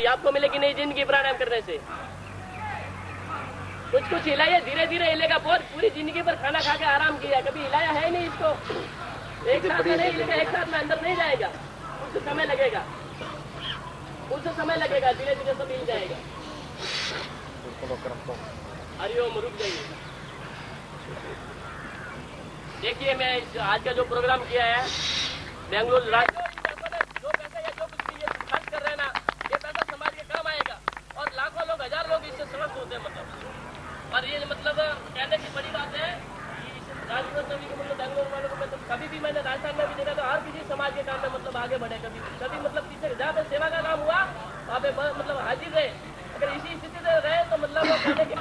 आपको मिलेगी नहीं जिंदगी प्राणायाम करने से। कुछ कुछ हिलाइए, धीरे धीरे हिलेगा। बहुत पूरी जिंदगी पर खाना खा के आराम किया, कभी हिलाया है नहीं इसको। एक साथ में नहीं हिलेगा, एक साथ में अंदर नहीं जाएगा, कुछ समय लगेगा, कुछ समय लगेगा, धीरे धीरे सब हिल जाएगा। हरिओम, रुक जाइए। देखिए, मैं आज का जो प्रोग्राम किया है बेंगलुरु जो पैसा या जो कुछ भी ये खर्च कर रहे हैं ना, ये पैसा समाज के काम आएगा और लाखों लोग, हजार लोग इससे स्वस्थ होते हैं। मतलब और ये मतलब कहने की बड़ी बात है कि राजस्थान में मतलब बेंगलुरु वालों को मतलब कभी भी मैंने राजस्थान में भी देखा तो हर किसी समाज के काम में मतलब आगे बढ़े। कभी मतलब पीछे जहाँ पे सेवा का काम हुआ वहाँ पे मतलब हाजिर रहे। अगर इसी स्थिति से रहे तो मतलब वो कहने की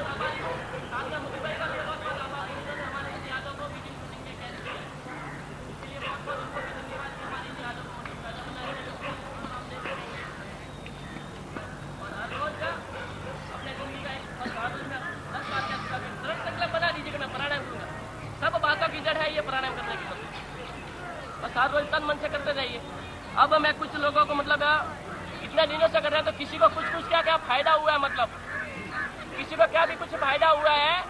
हर रोज तन मन से करते जाइए। अब मैं कुछ लोगों को मतलब इतने दिनों से कर रहे हैं तो किसी को कुछ क्या क्या फायदा हुआ है, मतलब किसी को क्या भी कुछ फायदा हुआ है।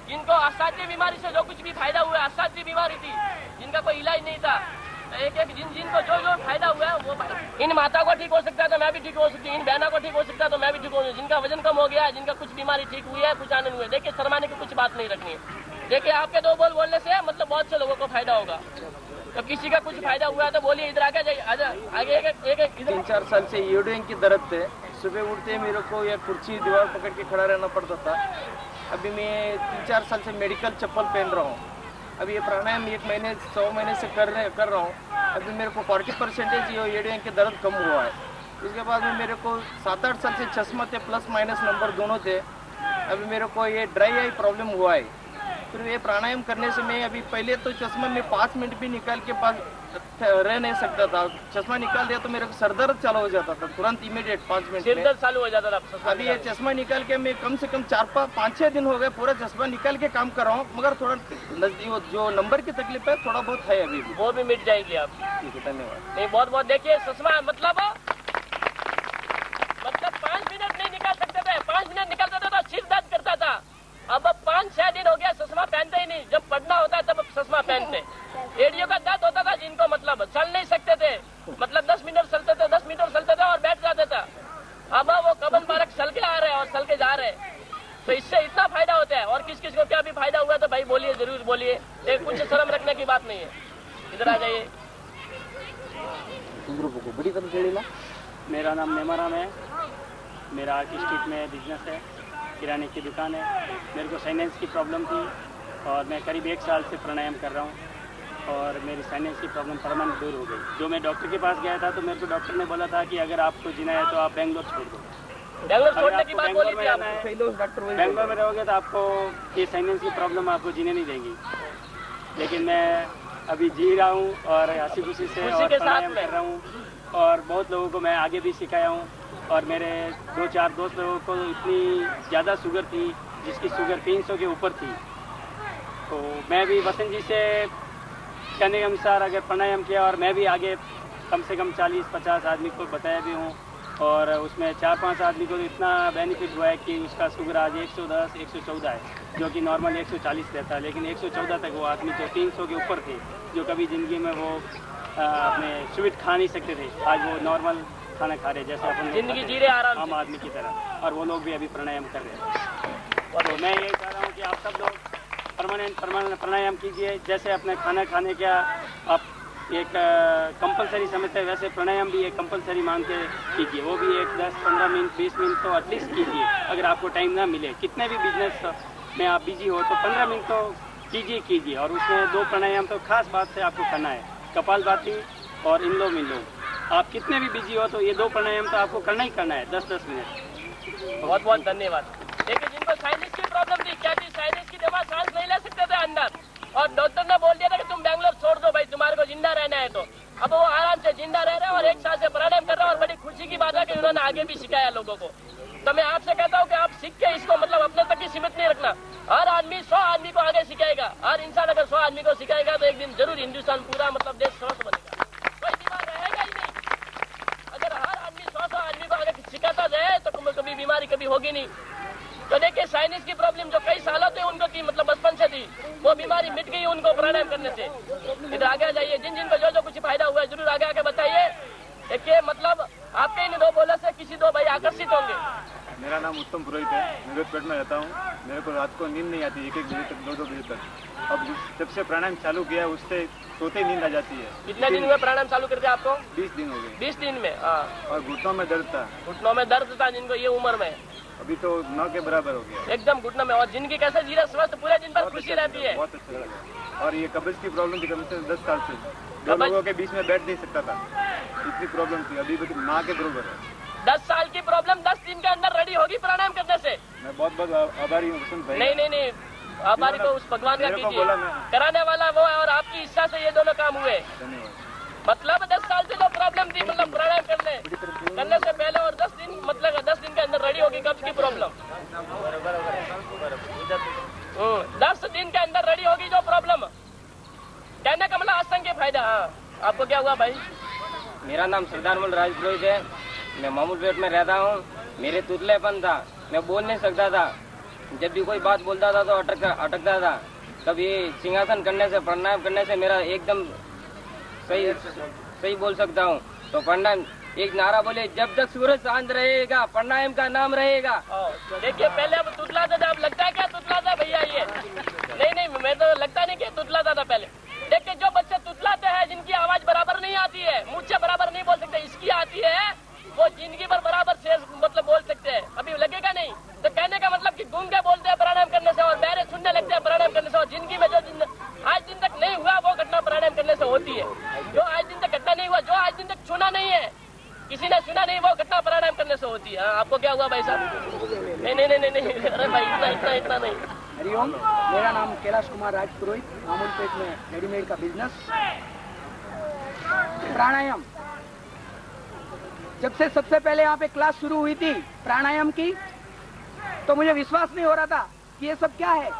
जिनको असाध्य बीमारी से जो कुछ भी फायदा हुआ है, असाध्य बीमारी थी जिनका कोई इलाज नहीं था, एक एक जिनको जो जो फायदा हुआ है वो इन माता को ठीक हो सकता है तो मैं भी ठीक हो सकती हूँ, इन बहनों को ठीक हो सकता है तो मैं भी ठीक हो। जिनका वजन कम हो गया है, जिनका कुछ बीमारी ठीक हुई है, कुछ आनंद हुए, देखिए शर्माने की कुछ बात नहीं रखनी है। देखिए आपके दो बोल बोलने से मतलब बहुत से लोगों को फायदा होगा। तो किसी का कुछ फायदा हुआ है तो बोलिए, इधर आगे जाइए। आगे एक 3-4 साल से यूडिंग की दर्द थे। सुबह उठते मेरे को या कुर्सी दीवार पकड़ के खड़ा रहना पड़ता था। अभी मैं 3-4 साल से मेडिकल चप्पल पहन रहा हूँ। अभी ये प्राणायाम 1 महीने से कर रहा हूँ। अभी मेरे को 40% यूडिंग के दर्द कम हुआ है। इसके बाद में मेरे को 7-8 साल से चश्मा थे, प्लस माइनस नंबर दोनों थे। अभी मेरे को ये ड्राई आई प्रॉब्लम हुआ है। फिर ये प्राणायाम करने से मैं अभी पहले तो चश्मा में 5 मिनट भी निकाल के पास रह नहीं सकता था। चश्मा निकाल दिया तो मेरे को सर दर्द चालू हो जाता था तुरंत, इमीडिएट 5 मिनट सिर दर्द चालू हो जाता था। अभी ये चश्मा निकाल के मैं कम से कम 4-5-6 दिन हो गए पूरा चश्मा निकाल के काम कर रहा हूँ। मगर थोड़ा जो नंबर की तकलीफ है थोड़ा बहुत है, अभी भी वो भी मिट जाएगी आप। ठीक है, धन्यवाद। नहीं, बहुत बहुत देखिए चश्मा मतलब 5 मिनट नहीं निकाल सकते थे, 5 मिनट निकालते थे तो सिर दर्द करता था। अब 5-6 दिन हो गया चश्मा पहनते ही नहीं। जब पढ़ना होता है तब चश्मा पहनते। एडियो का दर्द होता था जिनको मतलब चल नहीं सकते थे, मतलब 10 मिनट चलते थे, 10 मिनट चलते थे और बैठ जाते थे। अब वो कबन बारक चल के आ रहे हैं और चल के जा रहे हैं। तो इससे इतना फायदा होता है। और किस किस को क्या भी फायदा हुआ तो भाई बोलिए, जरूर बोलिए। एक कुछ शर्म रखने की बात नहीं है। इधर आ जाइए। मेरा नाम नेमाराम है। मेरा आर्ट स्ट्रीट में बिजनेस है, किराने की दुकान है। मेरे को साइनेंस की प्रॉब्लम थी और मैं करीब 1 साल से प्राणायाम कर रहा हूँ और मेरी साइनेंस की प्रॉब्लम परमानेंट दूर हो गई। जो मैं डॉक्टर के पास गया था तो मेरे को डॉक्टर ने बोला था कि अगर आपको जीना है तो आप बेंगलोर छोड़ दो। बेंगलोर छोड़ने की बात बोली थी आपने। बेंगलोर में रहोगे तो आपको ये साइनेंस की प्रॉब्लम आपको जीने नहीं देंगी। लेकिन मैं अभी जी रहा हूँ और हंसी खुशी से और प्राणायाम कर रहा हूँ और बहुत लोगों को मैं आगे भी सिखाया हूँ। और मेरे 2-4 दोस्त लोगों को इतनी ज़्यादा शुगर थी जिसकी शुगर 300 के ऊपर थी। तो मैं भी वसंत जी से कहने के अनुसार अगर प्राणायाम किया और मैं भी आगे कम से कम 40-50 आदमी को बताया भी हूँ और उसमें 4-5 आदमी को इतना बेनिफिट हुआ है कि उसका शुगर आज 110-114 है, जो कि नॉर्मल 140 रहता है। लेकिन 114 तक वो आदमी जो 300 के ऊपर थे, जो कभी ज़िंदगी में वो अपने स्वीट खा नहीं सकते थे, आज वो नॉर्मल खाना खा रहे जैसे अपन जिंदगी जी रहे आम आदमी की तरह। और वो लोग भी अभी प्राणायाम कर रहे हैं। और मैं यही चाह रहा हूँ कि आप सब लोग परमानेंट प्राणायाम कीजिए। जैसे अपने खाना खाने का आप एक कंपलसरी समझते हैं, वैसे प्राणायाम भी एक कंपलसरी मान के कीजिए। वो भी एक 10-15 मिनट 20 मिनट तो एटलीस्ट कीजिए। अगर आपको टाइम ना मिले, कितने भी बिजनेस में आप बिजी हो तो 15 मिनट तो कीजिए। और उसमें 2 प्राणायाम तो खास बात से आपको करना है, कपालभाति और इनलोम विलोम। आप कितने भी बिजी हो तो ये 2 प्राणायाम तो आपको करना ही करना है, 10-10 मिनट। बहुत बहुत धन्यवाद। देखिए जिनको साइनेस की प्रॉब्लम थी, क्या थी, साइनेस की दवा सांस नहीं ले सकते थे अंदर, और डॉक्टर ने बोल दिया था कि तुम बेंगलोर छोड़ दो भाई, तुम्हारे को जिंदा रहना है। तो अब वो आराम से जिंदा रह रहे हैं और 1 साल से प्राणायाम कर रहे हैं। और बड़ी खुशी की बात है कि उन्होंने आगे भी सिखाया लोगों को। तो मैं आपसे कहता हूँ कि आप सीख के इसको मतलब अपने तक ही सीमित नहीं रखना। हर आदमी 100 आदमी को आगे सिखाएगा। हर इंसान अगर 100 आदमी को सिखाएगा तो एक दिन जरूर हिंदुस्तान पूरा मतलब देश स्वस्थ बनेगा। कोई बीमार रहेगा ही नहीं। अगर हर आदमी 100 आदमी को आगे सिखाता जाए तो कभी बीमारी कभी होगी नहीं। तो देखिए साइनस की प्रॉब्लम जो कई सालों से उनको थी, मतलब बचपन से थी, वो बीमारी मिट गई उनको प्राणायाम करने से। इधर आगे जाइए, जिन जिनको जो जो कुछ फायदा हुआ है जरूर आगे आके बताइए। देखिए मतलब आपके इन दो बोलों से किसी दो भाई आकर्षित होंगे। मेरा नाम उत्तम पुरोहित है, मैं जोधपेट में रहता हूँ। मेरे को रात को नींद नहीं आती, 1-1 बजे तक, 2-2 बजे तक। अब जब से प्राणायाम चालू किया उससे सोते ही नींद आ जाती है। कितने दिन हुए प्राणायाम चालू करते आपको? 20 दिन हो गए। 20 दिन में? हाँ। और घुटनों में दर्द था। घुटनों में दर्द था जिनको ये उम्र में? अभी तो 9 के बराबर हो गया एकदम घुटनों में। और जिनकी कैसे जीरा स्वस्थ पूरे दिन भर खुशी रहती है। बहुत अच्छा लगा। और ये कब्ज की प्रॉब्लम थी कम से 10 साल से, 2 लोगों के बीच में बैठ नहीं सकता था, इतनी प्रॉब्लम थी। अभी तो माँ के बराबर है। 10 साल की प्रॉब्लम 10 दिन के अंदर रेडी होगी प्राणायाम करने से। मैं बहुत बहुत आभारी हूँ वसंत भाई। नहीं, आभारी तो उस भगवान का कीजिए, बोला मैं। कराने वाला वो है और आपकी इच्छा से ये दोनों काम हुए। धन्यवाद। मतलब 10 साल से जो प्रॉब्लम थी, मतलब प्राणायाम करने से पहले और 10 दिन, मतलब 10 दिन के अंदर रेडी होगी कब्ज की प्रॉब्लम। 10 दिन के अंदर रेडी होगी जो प्रॉब्लम। कहने का मतलब असंख्य फायदा। हाँ, आपको क्या हुआ भाई? मेरा नाम श्रद्धानमल राज पुरोहित है, मैं मामूलपेट में रहता हूँ। मेरे तुतलेपन था, मैं बोल नहीं सकता था। जब भी कोई बात बोलता था तो अटकता था। कभी सिंहासन करने से, प्राणायाम करने से मेरा एकदम सही बोल सकता हूँ। तो प्राणायाम एक नारा बोले, जब तक सूरज शांत रहेगा प्राणायाम का नाम रहेगा। देखिए पहले अब तुतलाता था, अब लगता है क्या तुतलाता भैया ये? नहीं, मैं तो लगता नहीं कि तुतलाता था पहले। देखिए जो बच्चे तुतलाते हैं, जिनकी आवाज बराबर नहीं आती है, मुझसे बराबर नहीं बोल सकते, इसकी आती है, वो जिंदगी भर बराबर से मतलब बोल सकते हैं, अभी लगेगा नहीं। तो कहने का मतलब कि गूंगे बोलते हैं प्राणायाम करने से और बहरे सुनने लगते हैं प्राणायाम करने से। और जिंदगी में जो आज दिन तक नहीं हुआ वो घटना प्राणायाम करने से होती है। जो आज दिन तक घटना नहीं हुआ, जो आज दिन तक सुना नहीं है, किसी ने सुना नहीं, वो घटना प्राणायाम करने से होती है। आपको क्या हुआ भाई साहब? नहीं, अरे भाई इतना नहीं। हरिओम, मेरा नाम कैलाश कुमार राज पुरोहित, मामूलपेट में रेडीमेड का बिजनेस। प्राणायाम जब से सबसे पहले यहाँ पे क्लास शुरू हुई थी प्राणायाम की, तो मुझे विश्वास नहीं हो रहा था कि ये सब क्या है।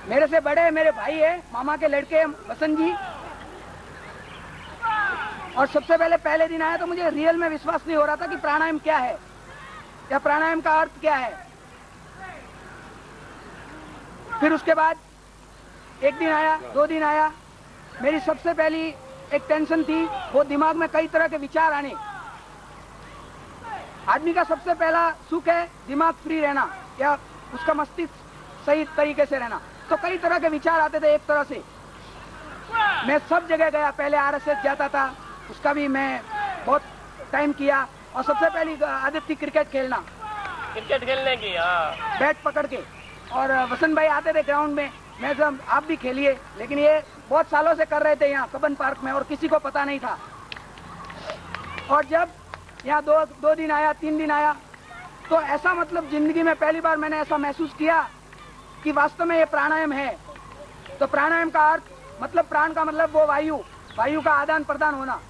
मेरे से बड़े मेरे भाई है, मामा के लड़के वसंत जी, और सबसे पहले दिन आया तो मुझे रियल में विश्वास नहीं हो रहा था कि प्राणायाम क्या है या प्राणायाम का अर्थ क्या है। फिर उसके बाद 1 दिन आया, 2 दिन आया, मेरी सबसे पहली एक टेंशन थी, वो दिमाग में कई तरह के विचार आने। आदमी का सबसे पहला सुख है दिमाग फ्री रहना या उसका मस्तिष्क सही तरीके से रहना। तो कई तरह के विचार आते थे एक तरह से। मैं सब जगह गया, पहले RSS जाता था, उसका भी मैं बहुत टाइम किया। और सबसे पहली आदत थी क्रिकेट खेलना, क्रिकेट खेलने की। बैट पकड़ के। और वसंत भाई आते थे ग्राउंड में, मैं सब आप भी खेलिए, लेकिन ये बहुत सालों से कर रहे थे यहाँ कबन पार्क में और किसी को पता नहीं था। और जब यहाँ 2 दिन आया, 3 दिन आया, तो ऐसा मतलब जिंदगी में पहली बार मैंने ऐसा महसूस किया कि वास्तव में ये प्राणायाम है। तो प्राणायाम का अर्थ मतलब, प्राण का मतलब वो वायु का आदान प्रदान होना।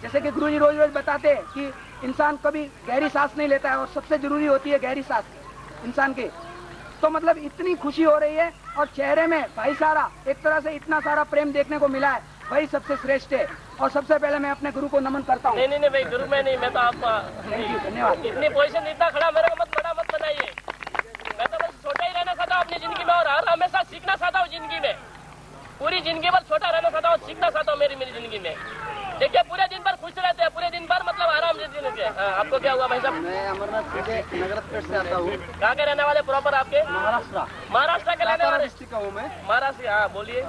जैसे कि गुरुजी रोज बताते हैं कि इंसान कभी गहरी सांस नहीं लेता है और सबसे जरूरी होती है गहरी सांस इंसान के। तो मतलब इतनी खुशी हो रही है और चेहरे में भाई सारा एक तरह से इतना सारा प्रेम देखने को मिला है, वही सबसे श्रेष्ठ है। और सबसे पहले मैं अपने गुरु को नमन करता हूँ। नहीं भाई, गुरु में नहीं, मैं तो आपका धन्यवाद। इतनी पोजीशन इतना खड़ा मेरे को मत बनाइए। मैं तो बस छोटा ही रहना चाहता हूँ अपनी जिंदगी में और हर हमेशा सीखना चाहता हूँ जिंदगी में। पूरी जिंदगी भर छोटा रहना चाहता हूँ, सीखना चाहता हूँ मेरी जिंदगी में। देखिए पूरे दिन भर खुश रहते हैं, पूरे दिन भर मतलब आराम से जीने के। आपको क्या हुआ भाई साहब? मैं अमरनाथ नगर से आता हूँ। कहाँ के रहने वाले प्रॉपर आपके? महाराष्ट्र के रहने वाले? डिस्ट्रिक्ट का हूँ मैं। महाराष्ट्र। हाँ बोलिए।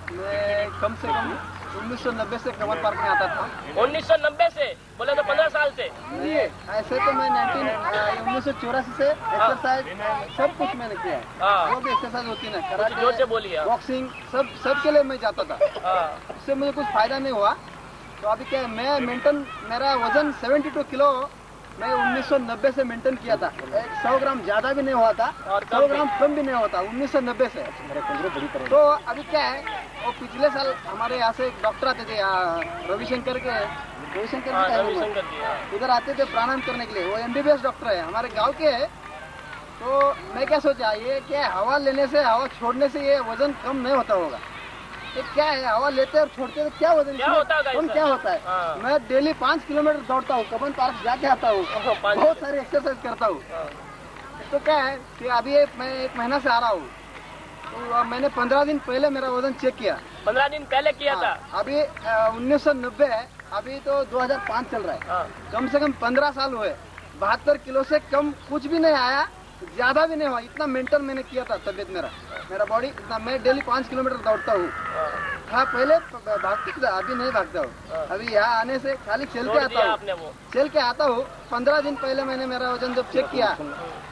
मैं कम से कम 1990 से कमल पार्क में आता था। 1990 से? बोले तो 15 साल से। नहीं, ऐसे तो मैं 1984 से एक्सरसाइज सब कुछ मैंने किया है। जो भी एक्सरसाइज होती है ना, कराटे, जोर से बोलिए। बॉक्सिंग, सब के लिए मैं जाता था। उससे मुझे कुछ फायदा नहीं हुआ। तो अभी क्या है, मैं मेरा वजन 72 किलो मैं 1990 से मेंटेन किया था। 100 ग्राम ज्यादा भी नहीं हुआ था और 100 ग्राम कम भी नहीं होता 1990 से। तो अभी क्या है, वो पिछले साल हमारे यहाँ से एक डॉक्टर आते थे, रविशंकर इधर आते थे प्राणायाम करने के लिए। वो MBBS डॉक्टर है, हमारे गांव के है। तो मैं क्या सोचा, ये क्या हवा लेने से, हवा छोड़ने से ये वजन कम नहीं होता होगा। ये क्या है, हवा लेते और छोड़ते तो क्या होता है, क्या होता होगा इसमें इससे? क्या होता है। हाँ। मैं डेली 5 किलोमीटर दौड़ता हूँ, कबन पार्क जाके आता हूँ, बहुत सारी एक्सरसाइज करता हूँ। तो क्या है कि अभी मैं 1 महीना से आ रहा हूँ, तो मैंने 15 दिन पहले मेरा वजन चेक किया। 15 दिन पहले किया था। अभी 1990 है, अभी तो 2005 चल रहा है। हाँ। कम से कम 15 साल हुए, 72 किलो से कम कुछ भी नहीं आया, ज्यादा भी नहीं हुआ। इतना मेंटेन मैंने किया था तबीयत मेरा बॉडी इतना। मैं डेली 5 किलोमीटर दौड़ता हूँ। हाँ, पहले भागता था, अभी नहीं भागता हूँ। अभी यहाँ आने से खाली चल के आता हूँ, चल के आता हूँ। 15 दिन पहले मैंने मेरा वजन जब चेक किया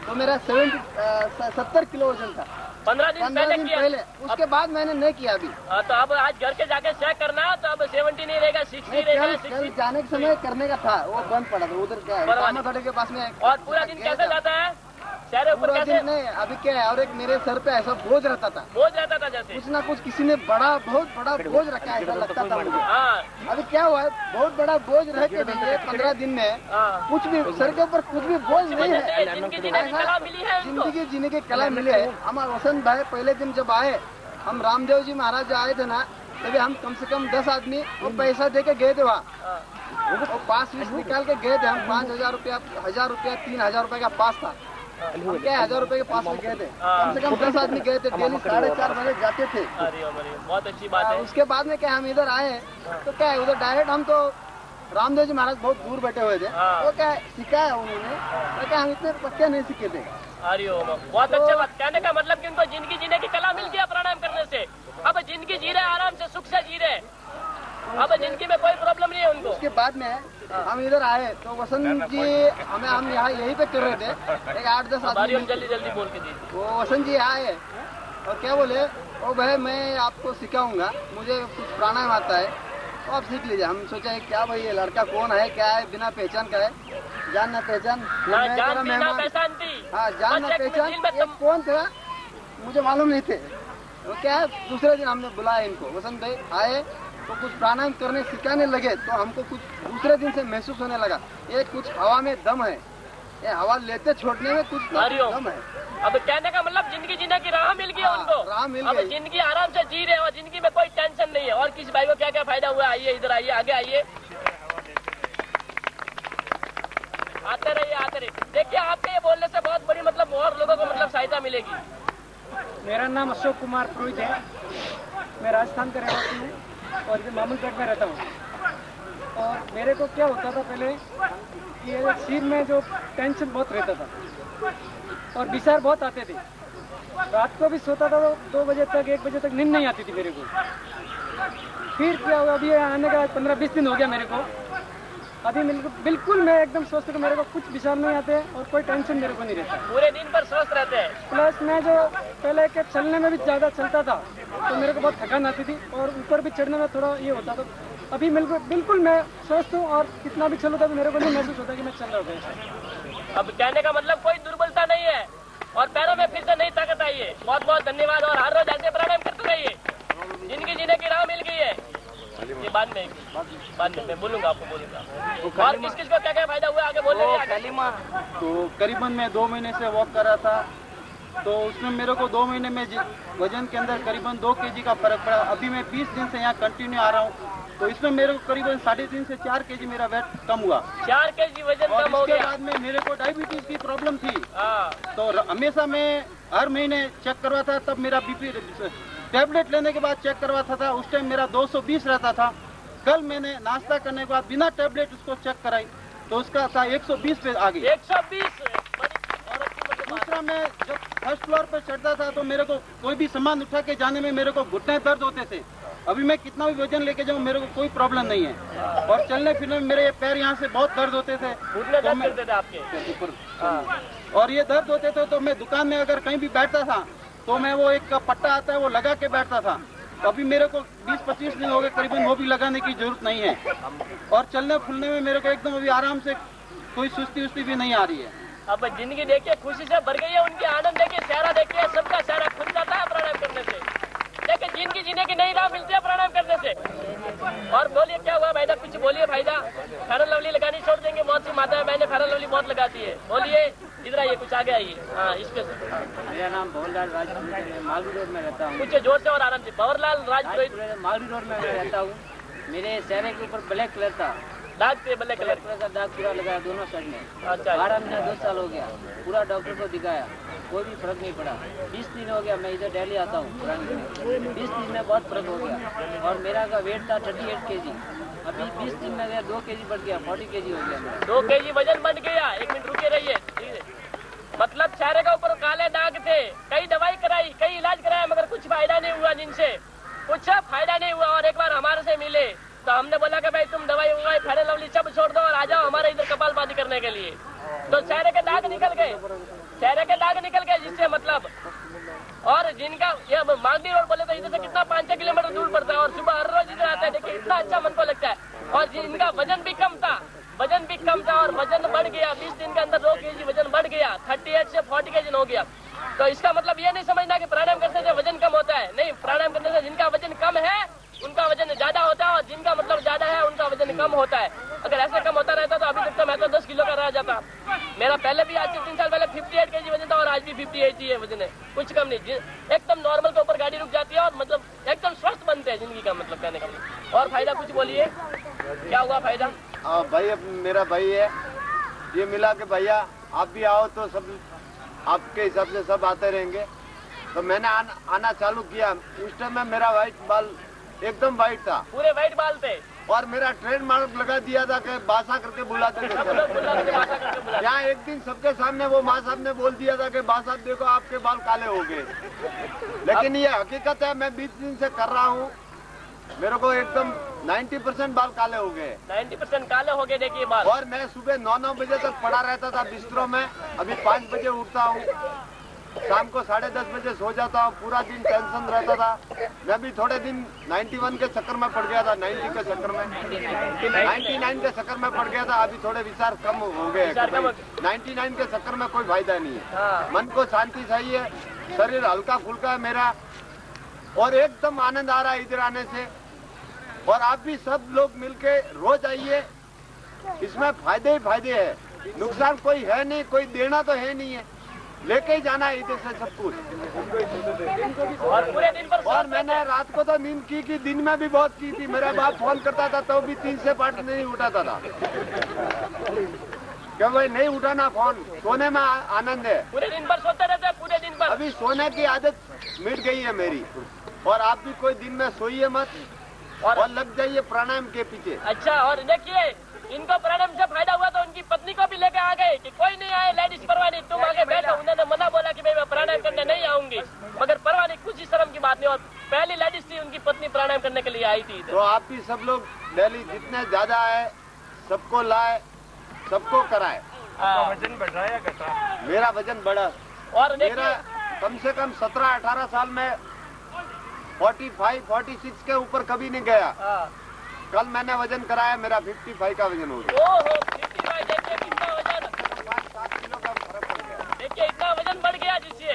तो मेरा 70 किलो वजन था। 15 दिन पहले। उसके बाद मैंने नहीं किया अभी। तो अब आज घर के जाके चेक करना, तो अब 70 नहीं रहेगा, 60 रहेगा। कल जाने के समय करने का था, वो बंद पड़ा था उधर। क्या है के पास में। और पूरा दिन कैसे जाता है शहर ऊपर? पूरा कैसे दिन नहीं, अभी क्या है, और एक मेरे सर पे ऐसा बोझ रहता था, बोझ रहता था जैसे कुछ ना कुछ किसी ने बहुत बड़ा बोझ रखा है, ऐसा लगता था मुझे। हाँ। अभी क्या हुआ है, बहुत बड़ा बोझ रह के भी 15 दिन में कुछ भी सर के ऊपर कुछ भी बोझ नहीं है। जिंदगी जीने की कला मिली है इनको। जिंदगी जीने की कला मिली है। हमारे वसंत भाई पहले दिन जब आए, हम रामदेव जी महाराज आए थे ना, तभी हम कम से कम 10 आदमी वो पैसा दे के गए थे वहाँ। वो पास निकाल के गए थे हम। 5000 रुपया, 1000 रुपया, 3000 रुपए का पास था। हम क्या 1000 रुपए के पास में गए थे, कम से कम 10 आदमी गए थे। डेली 4:30 बजे जाते थे। बहुत अच्छी बात है। उसके बाद में क्या हम इधर आए तो क्या है, उधर डायरेक्ट हम तो रामदेव जी महाराज बहुत दूर बैठे हुए थे। वो क्या सिखाया उन्होंने, तो क्या हम इतने पक्के नहीं सीखे थे। हरिओम, बहुत अच्छा बात। कहने का मतलब कि उनको जिंदगी जीने की कला मिल गया प्राणायाम करने से। अब जिंदगी जी रहे, आराम से सुख से जी रहे। अब जिंदगी में कोई प्रॉब्लम नहीं है उनको। उसके बाद में हम इधर आए तो वसंत जी हम यहाँ यहीं पे कर रहे थे। एक 8-10 आदमी जल्दी बोल के दीजिए। वो वसंत जी आए और क्या बोले, ओ भाई मैं आपको सिखाऊंगा, मुझे कुछ प्राणायाम आता है तो आप सीख लीजिए। हम सोचा क्या भाई ये लड़का कौन है, क्या है, बिना पहचान का है, जान ना पहचान। हाँ, जान ना पहचान। ये कौन था मुझे मालूम नहीं थे। तो क्या है, दूसरे दिन हमने बुलाया इनको। वसंत भाई आए तो कुछ प्राणायाम करने सिखाने लगे, तो हमको कुछ दूसरे दिन से महसूस होने लगा ये कुछ हवा में दम है, ये हवा लेते छोड़ने में कुछ दम है। अब कहने का मतलब जिंदगी जीने की राह मिल गई उनको। राह मिल अब गई। जिंदगी आराम से जी रहे और जिंदगी में कोई टेंशन नहीं है। और किसी भाई को क्या क्या फायदा हुआ, आइए इधर आइए, आगे आइए, आते रहिए। देखिए आपके ये बोलने से बहुत बड़ी मतलब और लोगों को मतलब सहायता मिलेगी। मेरा नाम अशोक कुमार पुरोहित है। मैं राजस्थान का रहवासी हूँ और इधर मामूलपेट में रहता हूँ। और मेरे को क्या होता था पहले कि ये सिर में जो टेंशन बहुत रहता था और विचार बहुत आते थे। रात को भी सोता था तो 2 बजे तक, 1 बजे तक नींद नहीं आती थी मेरे को। फिर क्या हुआ, अभी आने का 15-20 दिन हो गया मेरे को। अभी बिल्कुल मैं एकदम स्वस्थ हूँ, मेरे को कुछ विचार नहीं आते और कोई टेंशन मेरे को नहीं रहता। पूरे दिन पर स्वस्थ रहते हैं। प्लस मैं जो पहले के चलने में भी ज़्यादा चलता था तो मेरे को बहुत थकान आती थी और ऊपर भी चढ़ने में थोड़ा ये होता था। अभी बिल्कुल मैं स्वस्थ हूँ और कितना भी चलूँ तो मेरे को नहीं महसूस होता कि मैं चल रहा हूँ। अब कहने का मतलब कोई दुर्बलता नहीं है और पैरों में फिर से नई ताकत आई है। बहुत बहुत धन्यवाद। और हर रोज ऐसे प्राणायाम करते रहिए, जिंदगी जीने की राह मिल गई है। ये बाद में मैं बोलूंगा, आपको बोलूंगा। और किस किस को क्या क्या फायदा हुआ आगे बोलने। तो करीबन मैं 2 महीने से वॉक कर रहा था, तो उसमें मेरे को 2 महीने में वजन के अंदर करीबन 2 kg का फर्क पड़ा। अभी मैं 20 दिन से यहाँ कंटिन्यू आ रहा हूँ, तो इसमें मेरे को करीबन 3.5 से 4 kg मेरा वेट कम हुआ। 4 kg वजन कम हो गया। इसके बाद में मेरे को डायबिटीज की प्रॉब्लम थी, तो हमेशा मैं हर महीने चेक करवाता, तब मेरा बीपी टैबलेट लेने के बाद चेक करवाता था। उस टाइम मेरा 220 रहता था। कल मैंने नाश्ता करने के बाद बिना टैबलेट उसको चेक कराई तो उसका था 120 पे आ गई। 120। दूसरा, मैं जब फर्स्ट फ्लोर पर चढ़ता था तो मेरे को कोई भी सामान उठा के जाने में मेरे को घुटने दर्द होते थे। अभी मैं कितना भी वजन लेके जाऊँ मेरे को कोई प्रॉब्लम नहीं है। और चलने फिरने में मेरे पैर यहाँ से बहुत दर्द होते थे, और ये दर्द होते थे तो मैं दुकान में अगर कहीं भी बैठता था तो मैं वो एक पट्टा आता है वो लगा के बैठता था। तो अभी मेरे को 20-25 दिन हो गए करीबन, वो भी लगाने की जरूरत नहीं है। और चलने फिरने में मेरे को एकदम अभी आराम से, कोई सुस्ती भी नहीं आ रही है। अब जिंदगी देखिए खुशी से भर गई है उनकी। आनंद देखिए, चेहरा देखिए, सबका चेहरा खुल जाता है प्राणायाम करने से। देखिए जिंदगी जीने की नई राह मिलती है प्राणायाम करने से। और बोलिए क्या हुआ भाईदा, कुछ बोलिए भाईदा। फेयर एंड लवली लगानी छोड़ देंगे। बहुत सी माता है, मैंने फेयर एंड लवली बहुत लगाती है। बोलिए, इधर आइए, कुछ आगे आइए। हाँ, इस पे मेरा नाम भवरलाल राजपुरोहित है, मैं मालवी रोड में रहता हूँ। कुछ जोर से और आराम से। भवरलाल राजपुरोहित, मालवी रोड में मैं रहता हूँ। मेरे चेहरे के ऊपर ब्लैक कलर था, दाग पे ब्लैक कलर। का दाग पूरा लगाया दोनों साइड में। अच्छा, 12 महीना 2 साल हो गया, पूरा डॉक्टर को दिखाया, कोई भी फर्क नहीं पड़ा। 20 दिन हो गया मैं इधर डेली आता हूँ पुराने में, 20 दिन में बहुत फर्क हो गया। और मेरा का वेट था 38 kg, अभी 20 दिन में गया 2 kg बढ़ गया, 40 kg हो गया मेरा। 2 kg वजन बढ़ गया। 1 मिनट रुके रहिए। मतलब चेहरे के ऊपर काले दाग थे, कई दवाई कराई, कई इलाज कराया, मगर कुछ फायदा नहीं हुआ, जिनसे कुछ फायदा नहीं हुआ। और एक बार हमारे से मिले तो हमने बोला कि भाई तुम दवाई ववाई फेयर एंड लवली सब छोड़ दो और आ जाओ हमारे इधर कपालभाती करने के लिए। तो चेहरे के दाग निकल गए, चेहरे के दाग निकल गए, जिससे मतलब। और जिनका ये मांगडी रोड बोले तो इधर से कितना 5-6 किलोमीटर दूर पड़ता है, और सुबह हर रोज इधर आता है। देखिए इतना अच्छा मन को लगता है। और जिनका वजन भी कम था, वजन भी कम था और वजन बढ़ गया, 20 दिन के अंदर 2 kg वजन बढ़ गया, 38 से 40 kg हो गया। तो इसका मतलब ये नहीं समझना कि प्राणायाम करने से वजन कम होता है। नहीं, प्राणायाम करने से जिनका वजन कम है उनका वजन ज्यादा होता है, और जिनका मतलब ज्यादा है उनका वजन कम होता है। अगर ऐसे कम होता रहता तो अभी तक तो मैं तो 10 किलो का रह जाता। मेरा पहले भी, आज से 3 साल पहले 58 kg वजन था और आज भी 58 ही है वजन है, कुछ कम नहीं। एकदम नॉर्मल के ऊपर गाड़ी रुक जाती है और मतलब एकदम स्वस्थ बनते हैं जिंदगी का मतलब कहने का मतलब। और फायदा कुछ बोलिए, क्या हुआ फायदा? भाई अब मेरा भाई है, ये मिला के भैया आप भी आओ तो सब आपके हिसाब से सब आते रहेंगे। तो मैंने आना चालू किया। उस टाइम में मेरा वाइट बाल एकदम वाइट था, पूरे वाइट बाल थे, और मेरा ट्रेडमार्क लगा दिया था कि बासा करके बुलाते थे। यहाँ एक दिन सबके सामने वो माँ साहब ने बोल दिया था कि बा साहब देखो आपके बाल काले हो गए। लेकिन ये हकीकत है, मैं 20 दिन से कर रहा हूँ, मेरे को एकदम 90% बाल काले हो गए। 90% काले हो गए, देखिए बाल। और मैं सुबह 9 बजे तक पड़ा रहता था बिस्तरों में, अभी 5 बजे उठता हूँ, शाम को 10:30 बजे सो जाता हूँ। पूरा दिन टेंशन रहता था। मैं भी थोड़े दिन 91 के चक्कर में पड़ गया था, 90 के चक्कर में, 99 के चक्कर में पड़ गया था। अभी थोड़े विचार कम हो गए। 99 के चक्कर में कोई फायदा नहीं है। मन को शांति चाहिए, शरीर हल्का फुल्का है मेरा, और एकदम आनंद आ रहा है इधर आने से। और आप भी सब लोग मिलके रोज आइए, इसमें फायदे ही फायदे है, नुकसान कोई है नहीं, कोई देना तो है नहीं है, लेके ही जाना है इधर से सब कुछ। और पूरे दिन पर, और मैंने रात को तो नींद की दिन में भी बहुत की थी। मेरा बाप फोन करता था तो भी 3 से 5 नहीं उठाता था, क्या भाई नहीं उठाना फोन, सोने में आनंद है। पूरे दिन पर सोते रहते हैं, पूरे दिन पर। अभी सोने की आदत मिट गई है मेरी। और आप भी कोई दिन में सोइए मत, और लग जाइए प्राणायाम के पीछे। अच्छा, और देखिए इनको प्राणायाम से फायदा हुआ तो उनकी पत्नी को भी लेके आ गए कि कोई नहीं आए, लेडीज परवाह नहीं, तुम आगे बैठो। उन्होंने मना बोला कि भाई मैं प्राणायाम करने नहीं आऊंगी, मगर परवाह नहीं, कुछ ही शर्म की बात नहीं। और पहली लेडीज थी, उनकी पत्नी प्राणायाम करने के लिए आई थी। तो आप भी सब लोग डेली जितने ज्यादा है सबको लाए, सबको कराए। वजन बढ़ रहा है या घटा? मेरा वजन बढ़ा, और मेरा कम से कम 17-18 साल में 45-46 के ऊपर कभी नहीं गया। कल मैंने वजन कराया, मेरा 55 का वजन हो गया। ओहो, 55, देखिए कितना वजन, 5-7 किलो का फर्क पड़ गया। देखिए इतना वजन बढ़ गया, जिससे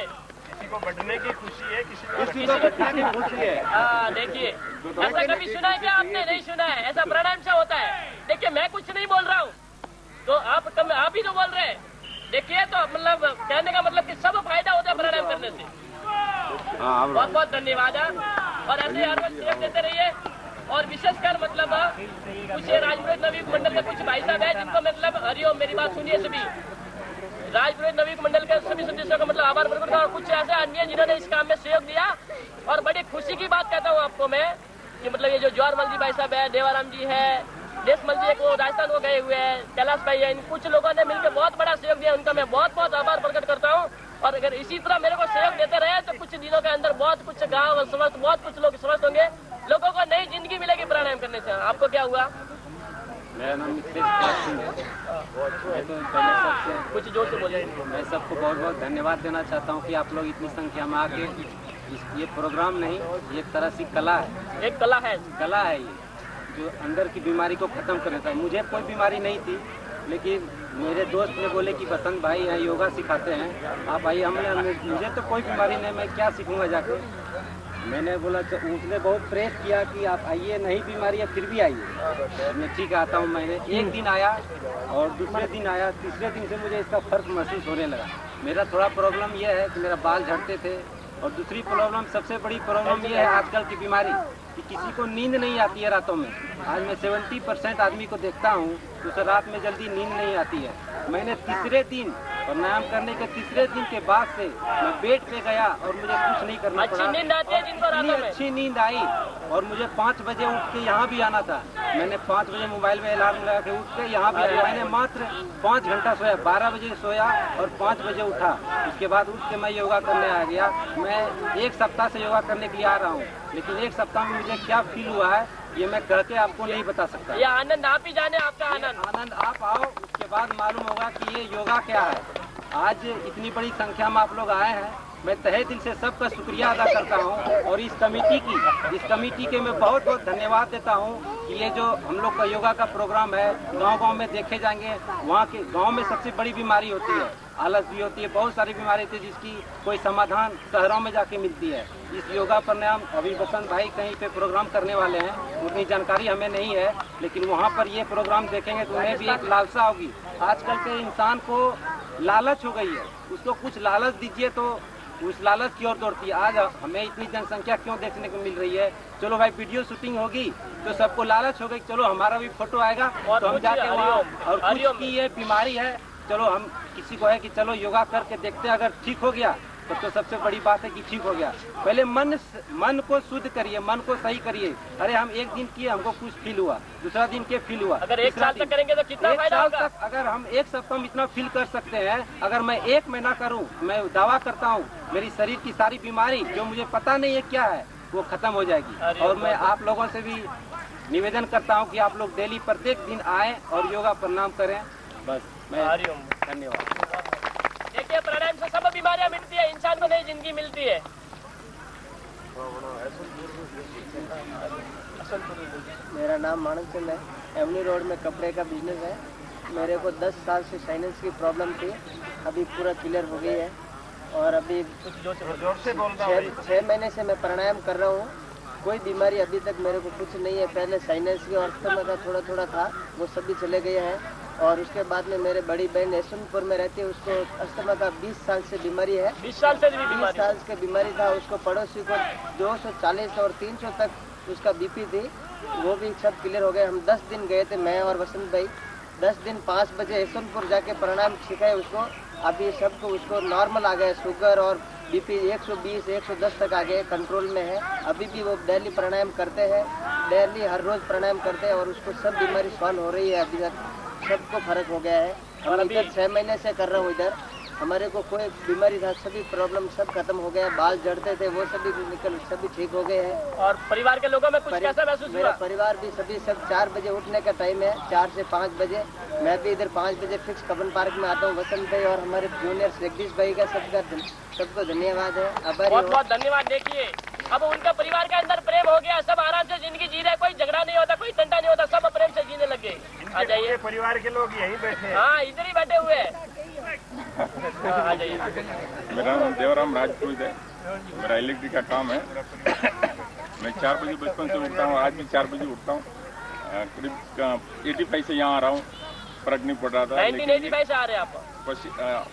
किसी को बढ़ने की खुशी है, किसी को किसी को घटने की खुशी है। हाँ, देखिए ऐसा कभी सुना है क्या आपने? नहीं सुना है, ऐसा प्राणायाम से होता है। देखिए मैं कुछ नहीं बोल रहा हूँ, तो आप ही तो बोल रहे हैं। देखिए तो मतलब कहने का मतलब कि सब फायदा होता है प्राणायाम करने से। बहुत बहुत धन्यवाद। और ऐसे हर वक्त सहयोग देते रहिए। और विशेषकर मतलब कुछ राजपुरोहित नवयुग मंडल के कुछ भाई साहब है जिनको मतलब हरिओम, मेरी बात सुनिए सभी। राजपुरोहित नवयुग मंडल के सभी सदस्यों का मतलब आभार प्रकट करता हूँ। कुछ ऐसे अन्य जिन्होंने इस काम में सहयोग दिया। और बड़ी खुशी की बात कहता हूँ आपको मैं कि मतलब ये जो ज्वारमल जी भाई साहब है, देवाराम जी है, देशमल जी को राजस्थान को गए हुए हैं, कैलाश भाई है, इन कुछ लोगों ने मिलकर बहुत बड़ा सहयोग दिया। उनका मैं बहुत बहुत आभार प्रकट करता हूँ। और अगर इसी तरह मेरे को सहयोग देते रहे तो कुछ दिनों के अंदर बहुत कुछ गाँव स्वस्थ, बहुत कुछ लोग स्वस्थ होंगे, लोगों को नई जिंदगी मिलेगी प्राणायाम करने से। आपको क्या हुआ? मेरा नाम मित्रेश कुमार सिंह है। मैं तो पहले सबसे कुछ जोर से बोलिए। मैं सबको बहुत बहुत धन्यवाद देना चाहता हूँ कि आप लोग इतनी संख्या में आके ये प्रोग्राम नहीं, ये एक तरह से कला है, एक कला है, कला है ये जो अंदर की बीमारी को खत्म कर देता है। मुझे कोई बीमारी नहीं थी, लेकिन मेरे दोस्त ने बोले कि बसंत भाई यहाँ योगा सिखाते हैं, आप भाई हमने मुझे तो कोई बीमारी नहीं, मैं क्या सीखूंगा जाके। मैंने बोला उसने बहुत प्रेस किया कि आप आइए, नहीं बीमारी है फिर भी आइए। मैं ठीक आता हूँ। मैंने एक दिन आया और दूसरे दिन आया, तीसरे दिन से मुझे इसका फर्क महसूस होने लगा। मेरा थोड़ा प्रॉब्लम यह है कि मेरा बाल झड़ते थे, और दूसरी प्रॉब्लम, सबसे बड़ी प्रॉब्लम यह है आजकल की बीमारी कि किसी को नींद नहीं आती है रातों में। आज मैं 70% आदमी को देखता हूँ तो उसे रात में जल्दी नींद नहीं आती है। मैंने तीसरे दिन प्राणायाम करने के तीसरे दिन के बाद से मैं बेड पे गया और मुझे कुछ नहीं करना पड़ा। अच्छी नींद आती है जिनको रातों में? अच्छी नींद आई, और मुझे 5 बजे उठ के यहाँ भी आना था। मैंने 5 बजे मोबाइल में अलार्म लगा के उठ के यहाँ भी आया। मैंने मात्र 5 घंटा सोया, 12 बजे सोया और 5 बजे उठा। उसके बाद उठ के मैं योगा करने आ गया। मैं 1 सप्ताह से योगा करने के लिए आ रहा हूँ, लेकिन 1 सप्ताह में मुझे क्या फील हुआ है ये मैं कह के आपको नहीं बता सकता। ये आनंद आप ही जाने, आपका आनंद आप आओ, उसके बाद मालूम होगा कि ये योगा क्या है। आज इतनी बड़ी संख्या में आप लोग आए हैं, मैं तहे दिल से सबका शुक्रिया अदा करता हूँ। और इस कमेटी के मैं बहुत बहुत धन्यवाद देता हूँ कि ये जो हम लोग का योगा का प्रोग्राम है गांव-गांव में देखे जाएंगे। वहाँ के गांव में सबसे बड़ी बीमारी होती है आलस भी होती है, बहुत सारी बीमारी होती है जिसकी कोई समाधान शहरों में जाके मिलती है। इस योगा प्राणायाम अभी बसंत भाई कहीं पे प्रोग्राम करने वाले हैं, उतनी जानकारी हमें नहीं है, लेकिन वहाँ पर ये प्रोग्राम देखेंगे तो उन्हें भी एक लालसा होगी। आजकल के इंसान को लालच हो गई है, उसको कुछ लालच दीजिए तो उस लालच की ओर दौड़ती है। आज हमें इतनी जनसंख्या क्यों देखने को मिल रही है? चलो भाई वीडियो शूटिंग होगी तो सबको लालच हो गई, चलो हमारा भी फोटो आएगा तो हम जाके वहाँ, और कुछ की ये बीमारी है, चलो हम किसी को है कि चलो योगा करके देखते हैं, अगर ठीक हो गया तो सबसे बड़ी बात है कि ठीक हो गया। पहले मन को शुद्ध करिए, मन को सही करिए। अरे हम एक दिन किए, हमको कुछ फील हुआ, दूसरा दिन के फील हुआ, अगर 1 साल तक करेंगे तो कितना फायदा होगा? अगर हम 1 सप्ताह में इतना फील कर सकते हैं, अगर मैं 1 महीना करूं, मैं दावा करता हूं मेरी शरीर की सारी बीमारी जो मुझे पता नहीं है क्या है वो खत्म हो जाएगी। और मैं आप लोगों से भी निवेदन करता हूं कि आप लोग डेली प्रत्येक दिन आए और योगा प्रणाम करें। बस मैं धन्यवाद। देखिए प्राणायाम से सब बीमारियां मिटती है, इंसान को नई जिंदगी मिलती है। मेरा नाम मानक चंद है, एवनी रोड में कपड़े का बिजनेस है। मेरे को 10 साल से साइनस की प्रॉब्लम थी, अभी पूरा क्लियर हो गई है। और अभी 6 महीने से मैं प्राणायाम कर रहा हूँ, कोई बीमारी अभी तक मेरे को कुछ नहीं है। पहले साइनस की और अस्थमा का थोड़ा था, वो सभी चले गए हैं। और उसके बाद में मेरे बड़ी बहन यशवंतपुर में रहती है, उसको अस्थमा का 20 साल से बीमारी है। 20 साल से भी 20 साल की बीमारी था उसको। पड़ोसी को 240 और 300 तक उसका बीपी थी, वो भी सब क्लियर हो गए। हम 10 दिन गए थे, मैं और वसंत भाई 10 दिन 5 बजे यशवंतपुर जाके प्राणायाम सिखाए उसको। अभी सबको उसको नॉर्मल आ गया, शुगर और बीपी 120 110 तक आ गए, कंट्रोल में है। अभी भी वो डेली प्राणायाम करते हैं, डेली हर रोज प्राणायाम करते हैं और उसको सब बीमारी सॉल्व हो रही है। अभी तक सबको फर्क हो गया है। हम इधर 6 महीने से कर रहा हूँ इधर, हमारे को कोई बीमारी था, सभी प्रॉब्लम सब खत्म हो गया। बाल जड़ते थे वो सभी सभी ठीक हो गए हैं। और परिवार के लोगों में कुछ कैसा महसूस हुआ? मेरा परिवार भी सभी सब 4 बजे उठने का टाइम है, 4 से 5 बजे। मैं भी इधर 5 बजे फिक्स कबन पार्क में आता हूँ। वसंत भाई और हमारे जूनियर जगदीश भाई का सबको धन्यवाद है, आभारी बहुत बहुत धन्यवाद। देखिए अब उनका परिवार के अंदर प्रेम हो गया, सब आराम से जिंदगी जी रहे, कोई झगड़ा नहीं होता, कोई टंटा नहीं होता, सब प्रेम से जीने लगे। आ जाइए, परिवार के लोग यहीं बैठे हैं। हाँ इधर ही बैठे हुए हैं। आ जाइए। मेरा नाम देवराम राजपूत है, मेरा इलेक्ट्रिक का काम है। मैं 4 बजे बचपन से उठता हूँ, आज भी 4 बजे उठता हूँ। करीब 85 से यहाँ आ रहा हूँ, फर्क नहीं पड़ रहा था। 1985 से आ रहे हैं आप?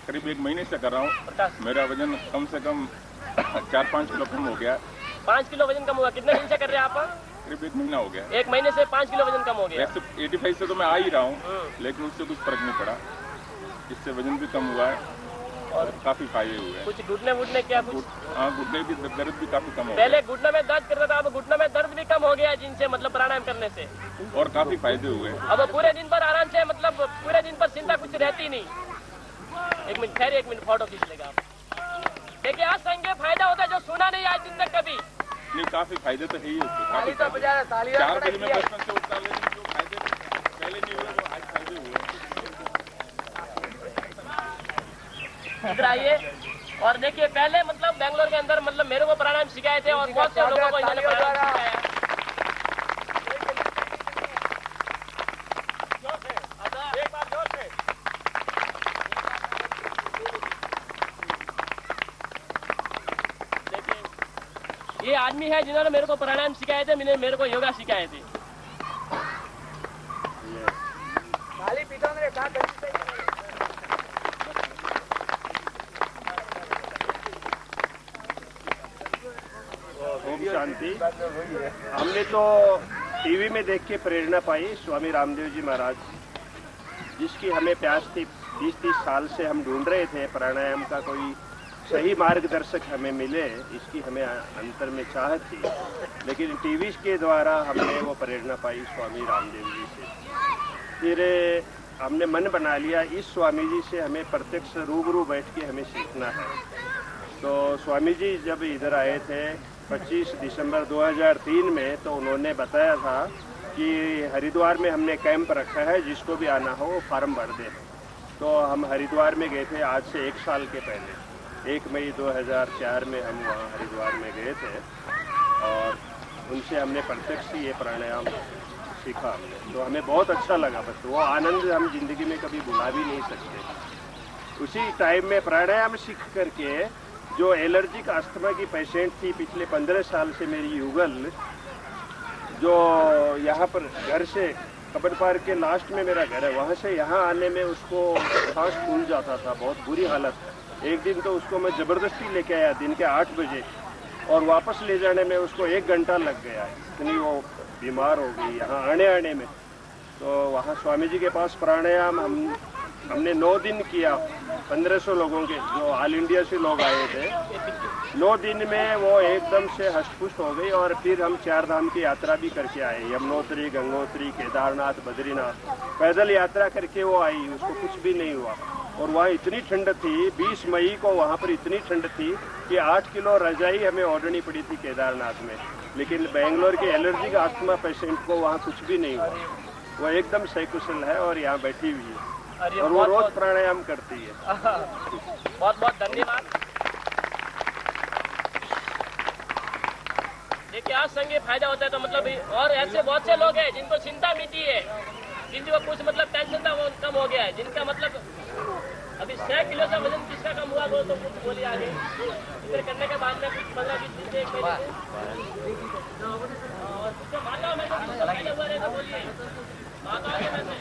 करीब 1 महीने से कर रहा हूँ। मेरा वजन कम से कम 4-5 किलो कम हो गया। 5 किलो वजन कम हुआ? कितने दिन से कर रहे हैं आप? करीब 1 महीना हो गया। 1 महीने से 5 किलो वजन कम हो गया? 85 से तो मैं आ ही रहा हूँ, लेकिन उससे कुछ फर्क नहीं पड़ा। इससे वजन भी कम हुआ है और काफी फायदे हुए हैं। कुछ घुटने वुटने क्या कुछ? हाँ, घुटने की दर्द भी काफी कम हो गया। पहले घुटने में दर्द करता था, अब घुटने में दर्द भी कम हो गया जिनसे मतलब प्राणायाम करने से, और काफी फायदे हुए। अब पूरे दिन पर आराम से, मतलब पूरे दिन पर चिंता कुछ रहती नहीं। 1 मिनट ठहरे, 1 मिनट फोटो खींच लेगा आप। देखिए आज संगे फायदा होता है जो सुना नहीं आज दिन तक कभी। नहीं, काफी फायदे तो है ही उसके। 4 बजे में बचपन से उठता, लेकिन जो फायदे पहले नहीं हुए वो आज फायदे हुए। इधर आइए और देखिए, पहले मतलब बेंगलोर के अंदर मतलब मेरे को प्राणायाम सिखाए थे और बहुत से लोगों को इन्होंने प्राणायाम सिखाया। एक बार जोर से। देखिए ये आदमी है जिन्होंने मेरे को प्राणायाम सिखाए थे, मेरे को योगा सिखाए थे। ओम शांति। हमने तो टीवी में देख के प्रेरणा पाई स्वामी रामदेव जी महाराज, जिसकी हमें प्यास थी। 20-30 साल से हम ढूंढ रहे थे प्राणायाम का कोई सही मार्गदर्शक हमें मिले, इसकी हमें अंतर में चाहत थी। लेकिन टीवी के द्वारा हमने वो प्रेरणा पाई स्वामी रामदेव जी से। फिर हमने मन बना लिया इस स्वामी जी से हमें प्रत्यक्ष रूबरू बैठ के हमें सीखना है। तो स्वामी जी जब इधर आए थे 25 दिसंबर 2003 में, तो उन्होंने बताया था कि हरिद्वार में हमने कैंप रखा है, जिसको भी आना हो वो फार्म भर दे। तो हम हरिद्वार में गए थे आज से 1 साल के पहले, 1 मई 2004 में हम वहाँ हरिद्वार में गए थे और उनसे हमने प्रत्यक्ष ये प्राणायाम सीखा। तो हमें बहुत अच्छा लगा। बस वो आनंद हम जिंदगी में कभी भुला भी नहीं सकते। उसी टाइम में प्राणायाम सीख करके जो एलर्जिक अस्थमा की पेशेंट थी, पिछले 15 साल से मेरी युगल, जो यहाँ पर घर से कब्र पार्क के लास्ट में मेरा घर है, वहाँ से यहाँ आने में उसको सांस फूल जाता था, बहुत बुरी हालत। एक दिन तो उसको मैं ज़बरदस्ती लेके आया दिन के 8 बजे और वापस ले जाने में उसको 1 घंटा लग गया, इतनी वो बीमार हो गई यहाँ आने में। तो वहाँ स्वामी जी के पास प्राणायाम हमने 9 दिन किया, 1500 लोगों के, जो ऑल इंडिया से लोग आए थे। 9 दिन में वो एकदम से हष्ट-पुष्ट हो गई। और फिर हम 4 धाम की यात्रा भी करके आए, यमुनोत्री, गंगोत्री, केदारनाथ, बद्रीनाथ, पैदल यात्रा करके वो आई, उसको कुछ भी नहीं हुआ। और वहाँ इतनी ठंड थी, 20 मई को वहाँ पर इतनी ठंड थी कि 8 किलो रजाई हमें ओढ़नी पड़ी थी केदारनाथ में। लेकिन बेंगलोर के एलर्जी का अस्थमा पेशेंट को वहाँ कुछ भी नहीं हुआ, वो एकदम सकुशल है और यहाँ बैठी हुई है और वो रोज प्राणायाम करती है। बहुत बहुत धन्यवाद। देखिए आज संग फायदा होता है तो मतलब, और ऐसे बहुत से लोग हैं जिनको चिंता मिटी है, जिनको कुछ मतलब टेंशन था वो कम हो गया है, जिनका मतलब अभी 100 किलो से वजन किसका कम हुआ वो तो कुछ बोलिए आगे। इधर करने के बाद में कुछ 15-20 दिन से 1 महीने और कुछ माता में तो फायदा हुआ है तो बोलिए माता में से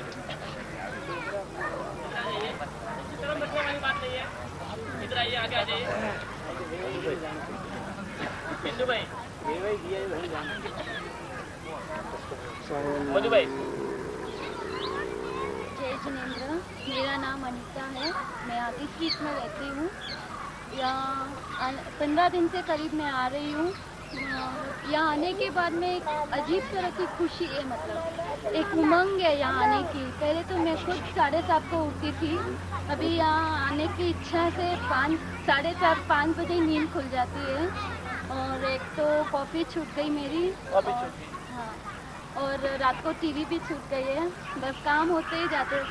शर्म रखने वाली बात नहीं है। इधर आइए, आगे आ जाइए। बिंदु भाई, मधु भाई। जय जिनेंद्र, मेरा नाम अनीता है, मैं आती स्ट्रीट में रहती हूँ। यहाँ 15 दिन से करीब मैं आ रही हूँ। यहाँ आने के बाद में एक अजीब तरह की खुशी है, मतलब एक उमंग है यहाँ आने की। पहले तो मैं खुद 7:30 को उठती थी, अभी यहाँ आने की इच्छा से 4:30-5 बजे नींद खुल जाती है। और एक तो कॉफ़ी छूट गई मेरी, हाँ, और रात को टीवी भी छूट गई है। बस काम होते ही जाते,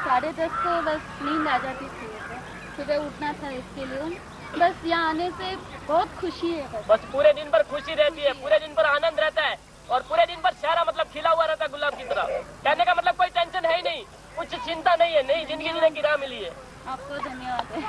10:30 को बस नींद आ जाती थी, सुबह उठना था इसके लिए। बस यहाँ आने से बहुत खुशी है। बस पूरे दिन भर खुशी रहती है, पूरे दिन भर आनंद रहता है और पूरे दिन भर चेहरा मतलब खिला हुआ रहता है गुलाब की तरह। कहने का मतलब कोई टेंशन है ही नहीं, कुछ चिंता नहीं है, नई जिंदगी जीने की राह मिली है। आपको धन्यवाद है।